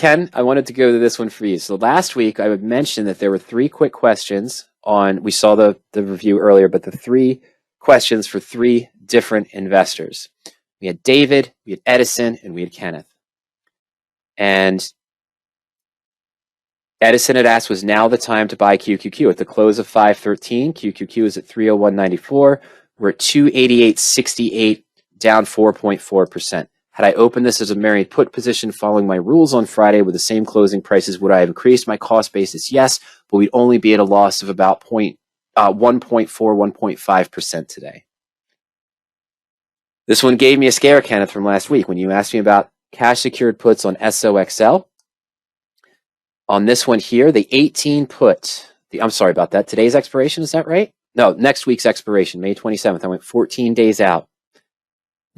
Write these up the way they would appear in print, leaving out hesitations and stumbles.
Ken, I wanted to go to this one for you. So last week I would mention that there were 3 quick questions on, we saw the review earlier, but the 3 questions for 3 different investors. We had David, we had Edison, and we had Kenneth. And Edison had asked, was now the time to buy QQQ? At the close of 5/13, QQQ is at 301.94. We're at 288.68, down 4.4%. Had I opened this as a married put position following my rules on Friday with the same closing prices, would I have increased my cost basis? Yes, but we'd only be at a loss of about 1.5% today. This one gave me a scare, Kenneth, from last week when you asked me about cash secured puts on SOXL. On this one here, the 18 put, I'm sorry about that. Today's expiration, is that right? No, next week's expiration, May 27th. I went 14 days out.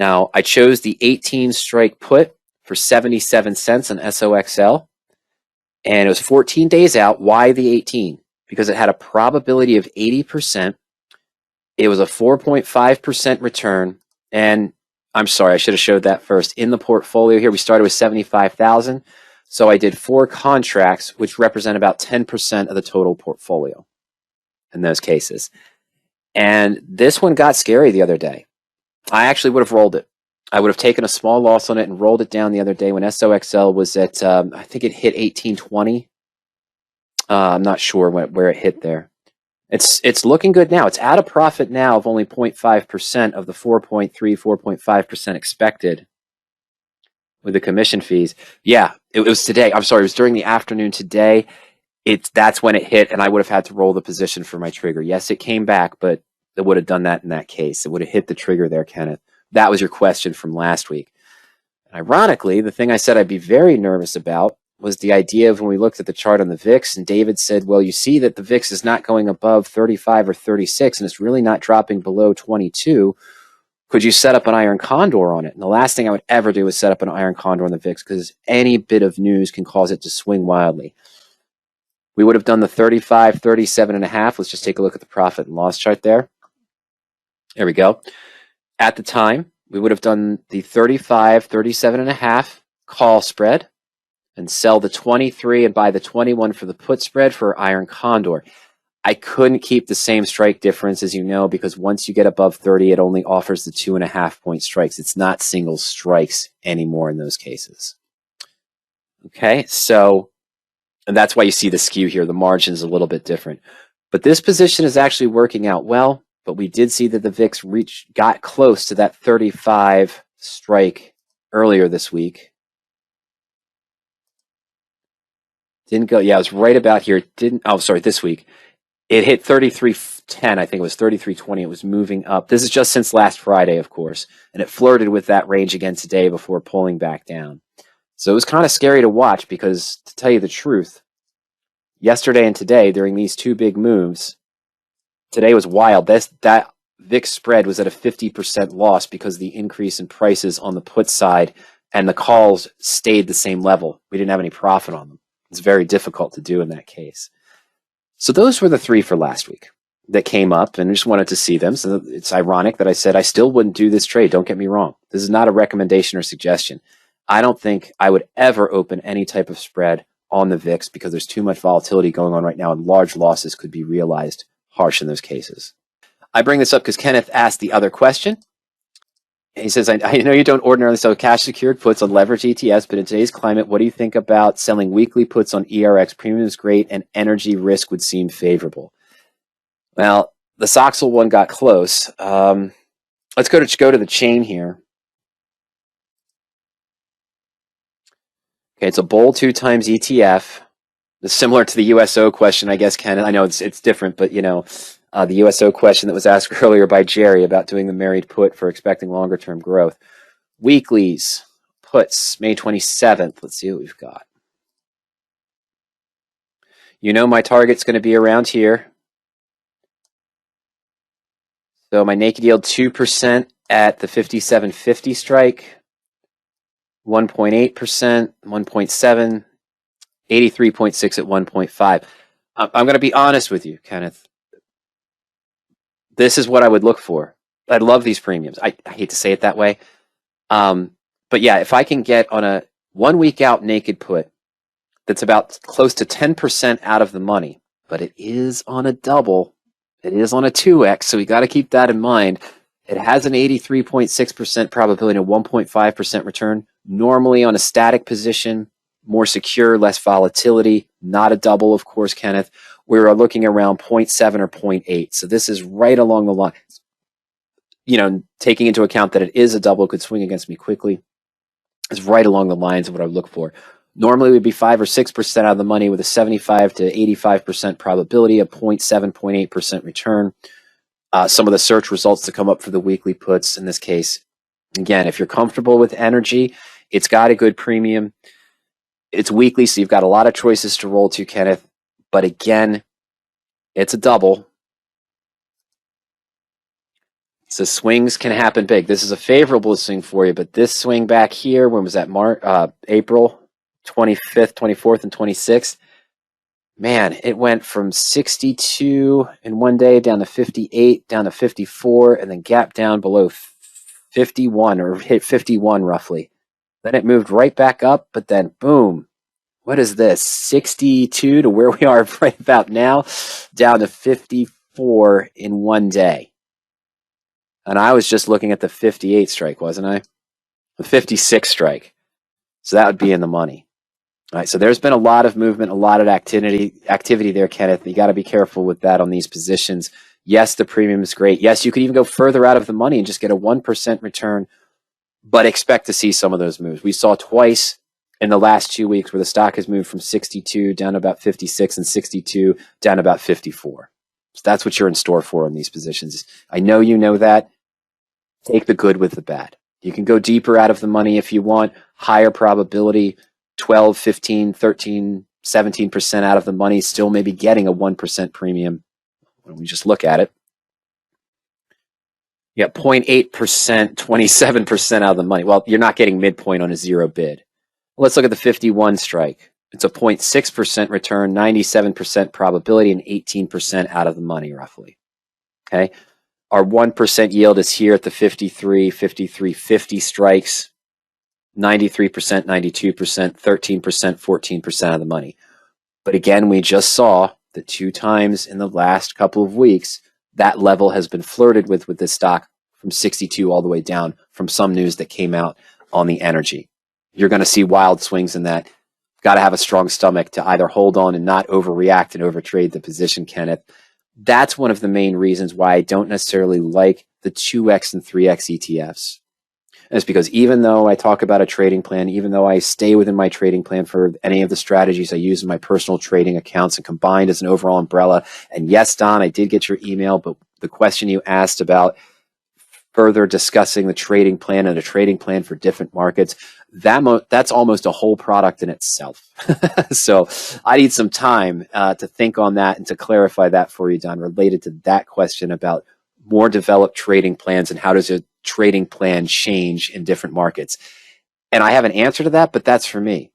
Now, I chose the 18 strike put for 77 cents on SOXL, and it was 14 days out. Why the 18? Because it had a probability of 80%. It was a 4.5% return, and I'm sorry, I should have showed that first. In the portfolio here, we started with 75,000, so I did 4 contracts, which represent about 10% of the total portfolio in those cases. And this one got scary the other day. I actually would have rolled it. I would have taken a small loss on it and rolled it down the other day when SOXL was at, I think it hit 1820. I'm not sure where it hit there. It's looking good now. It's at a profit now of only 0.5% of the 4.5% expected with the commission fees. Yeah, it was today. I'm sorry, it was during the afternoon today. That's when it hit, and I would have had to roll the position for my trigger. Yes, it came back, but it would have done that in that case. It would have hit the trigger there, Kenneth. That was your question from last week. Ironically, the thing I said I'd be very nervous about was the idea of when we looked at the chart on the VIX, and David said, well, you see that the VIX is not going above 35 or 36, and it's really not dropping below 22. Could you set up an iron condor on it? And the last thing I would ever do is set up an iron condor on the VIX, because any bit of news can cause it to swing wildly. We would have done the 35, 37.5. Let's just take a look at the profit and loss chart there. There we go. At the time, we would have done the 35, 37.5 call spread and sell the 23 and buy the 21 for the put spread for iron condor. I couldn't keep the same strike difference, as you know, because once you get above 30, it only offers the 2.5 point strikes. It's not single strikes anymore in those cases. Okay, so, and that's why you see the skew here. The margin is a little bit different. But this position is actually working out well. But we did see that the VIX got close to that 35 strike earlier this week. Didn't go, yeah, it was right about here. This week. It hit 33.10, I think it was 33.20. It was moving up. This is just since last Friday, of course. And it flirted with that range again today before pulling back down. So it was kind of scary to watch because, to tell you the truth, yesterday and today, during these 2 big moves, today was wild. That VIX spread was at a 50% loss because of the increase in prices on the put side, and the calls stayed the same level. We didn't have any profit on them. It's very difficult to do in that case. So those were the 3 for last week that came up, and I just wanted to see them. So it's ironic that I said I still wouldn't do this trade. Don't get me wrong. This is not a recommendation or suggestion. I don't think I would ever open any type of spread on the VIX because there's too much volatility going on right now, and large losses could be realized harsh in those cases. I bring this up because Kenneth asked the other question. He says, I know you don't ordinarily sell cash secured puts on leverage ETFs, but in today's climate, what do you think about selling weekly puts on ERX? Premium is great and energy risk would seem favorable. Well, the Soxel one got close. Let's go to the chain here. Okay, it's a Bull 2 times ETF. It's similar to the USO question, I guess, Ken. I know it's different, but you know, the USO question that was asked earlier by Jerry about doing the married put for expecting longer term growth. Weeklies, puts, May 27th. Let's see what we've got. You know my target's going to be around here. So my naked yield 2% at the 57.50 strike, 1.8%, 1.7%. 83.6 at 1.5. I'm going to be honest with you, Kenneth. This is what I would look for. I love these premiums. I hate to say it that way. But yeah, if I can get on a 1 week out naked put that's about close to 10% out of the money, but it is on a double. It is on a 2x, so we got to keep that in mind. It has an 83.6% probability and a 1.5% return. Normally on a static position, more secure, less volatility, not a double, of course, Kenneth. We're looking around 0.7 or 0.8. So this is right along the line. Taking into account that it is a double, could swing against me quickly, is right along the lines of what I look for. Normally, we'd be 5 or 6% out of the money with a 75 to 85% probability, a 0.7, 0.8% return. Some of the search results to come up for the weekly puts in this case. Again, if you're comfortable with energy, it's got a good premium. It's weekly, so you've got a lot of choices to roll to, Kenneth. But again, it's a double. So swings can happen big. This is a favorable swing for you, but this swing back here, when was that? April 25th, 24th, and 26th. Man, it went from 62 in one day down to 58, down to 54, and then gapped down below 51 or hit 51 roughly. Then it moved right back up, but then boom. What is this? 62 to where we are right about now, down to 54 in one day. And I was just looking at the 58 strike, wasn't I? The 56 strike. So that would be in the money. All right, so there's been a lot of movement, a lot of activity there, Kenneth. You got to be careful with that on these positions. Yes, the premium is great. Yes, you could even go further out of the money and just get a 1% return, but expect to see some of those moves. We saw twice in the last 2 weeks where the stock has moved from 62 down to about 56 and 62 down to about 54. So that's what you're in store for in these positions. I know you know that. Take the good with the bad. You can go deeper out of the money if you want, higher probability, 12, 15, 13, 17% out of the money, still maybe getting a 1% premium. When we just look at it, you got 0.8%, 27% out of the money. Well, you're not getting midpoint on a zero bid. Let's look at the 51 strike. It's a 0.6% return, 97% probability, and 18% out of the money, roughly. Okay. Our 1% yield is here at the 53, 53, 50 strikes. 93%, 92%, 13%, 14% of the money. But again, we just saw that 2 times in the last couple of weeks, that level has been flirted with this stock from 62 all the way down from some news that came out on the energy. You're going to see wild swings in that. Got to have a strong stomach to either hold on and not overreact and overtrade the position, Kenneth. That's one of the main reasons why I don't necessarily like the 2x and 3x ETFs. And it's because even though I talk about a trading plan, even though I stay within my trading plan for any of the strategies I use in my personal trading accounts and combined as an overall umbrella, and yes, Don, I did get your email, but the question you asked about further discussing the trading plan and a trading plan for different markets, that's almost a whole product in itself. So I need some time to think on that and to clarify that for you, Don, related to that question about more developed trading plans and how does a trading plan change in different markets. And I have an answer to that, but that's for me.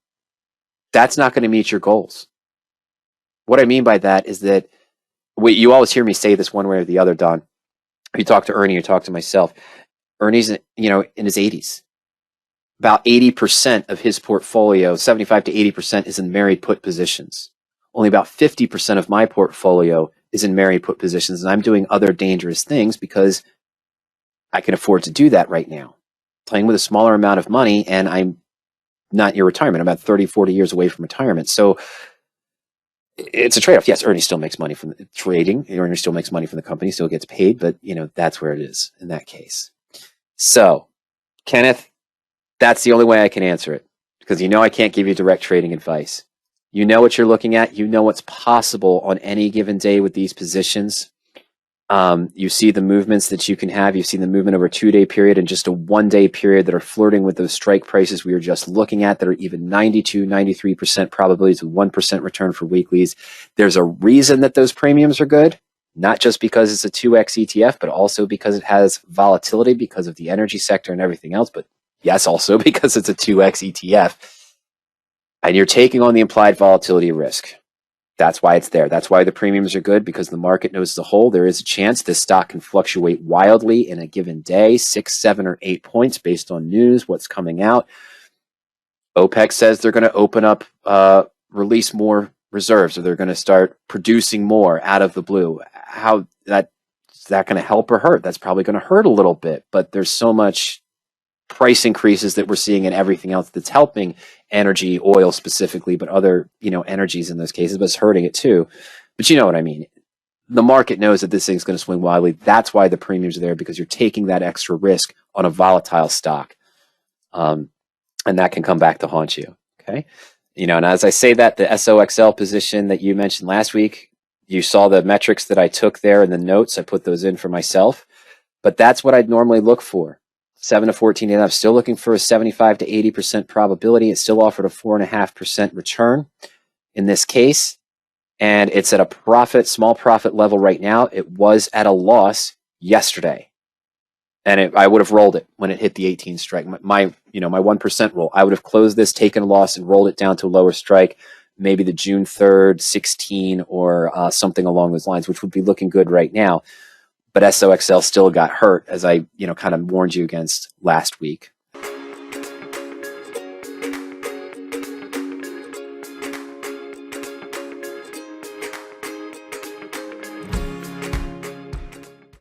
That's not going to meet your goals. What I mean by that is that you always hear me say this one way or the other, Don. You talk to Ernie, you talk to myself. Ernie's, in his 80s. About 80% of his portfolio, 75 to 80%, is in married put positions. Only about 50% of my portfolio is in married put positions, and I'm doing other dangerous things because I can afford to do that right now. Playing with a smaller amount of money, and I'm not near retirement. I'm about 30, 40 years away from retirement. So it's a trade-off. Yes, Ernie still makes money from trading. Ernie still makes money from the company, still gets paid, but that's where it is in that case. So, Kenneth, that's the only way I can answer it, because I can't give you direct trading advice. You know what you're looking at. You know what's possible on any given day with these positions. You see the movements that you can have. You've seen the movement over a 2-day period and just a 1-day period that are flirting with those strike prices we were just looking at that are even 92, 93% probabilities with 1% return for weeklies. There's a reason that those premiums are good, not just because it's a 2x ETF, but also because it has volatility because of the energy sector and everything else. But yes, also because it's a 2x ETF. And you're taking on the implied volatility risk. That's why it's there. That's why the premiums are good, because the market knows as a whole there is a chance this stock can fluctuate wildly in a given day, 6, 7, or 8 points based on news, what's coming out. OPEC says they're going to open up release more reserves, or they're going to start producing more out of the blue. How is that going to help or hurt? That's probably going to hurt a little bit, but there's so much price increases that we're seeing in everything else that's helping energy, oil specifically, but other, energies in those cases, but it's hurting it too. But you know what I mean? The market knows that this thing's going to swing wildly. That's why the premiums are there, because you're taking that extra risk on a volatile stock. And that can come back to haunt you. Okay. And as I say that, the SOXL position that you mentioned last week, you saw the metrics that I took there in the notes. I put those in for myself, but that's what I'd normally look for. 7 to 14 days. I'm still looking for a 75 to 80% probability. It still offered a 4.5% return in this case. And it's at a small profit level right now. It was at a loss yesterday. And I would have rolled it when it hit the 18 strike. My 1% roll. I would have closed this, taken a loss, and rolled it down to a lower strike, maybe the June 3rd, 16, or something along those lines, which would be looking good right now. But SOXL still got hurt, as I kind of warned you against last week.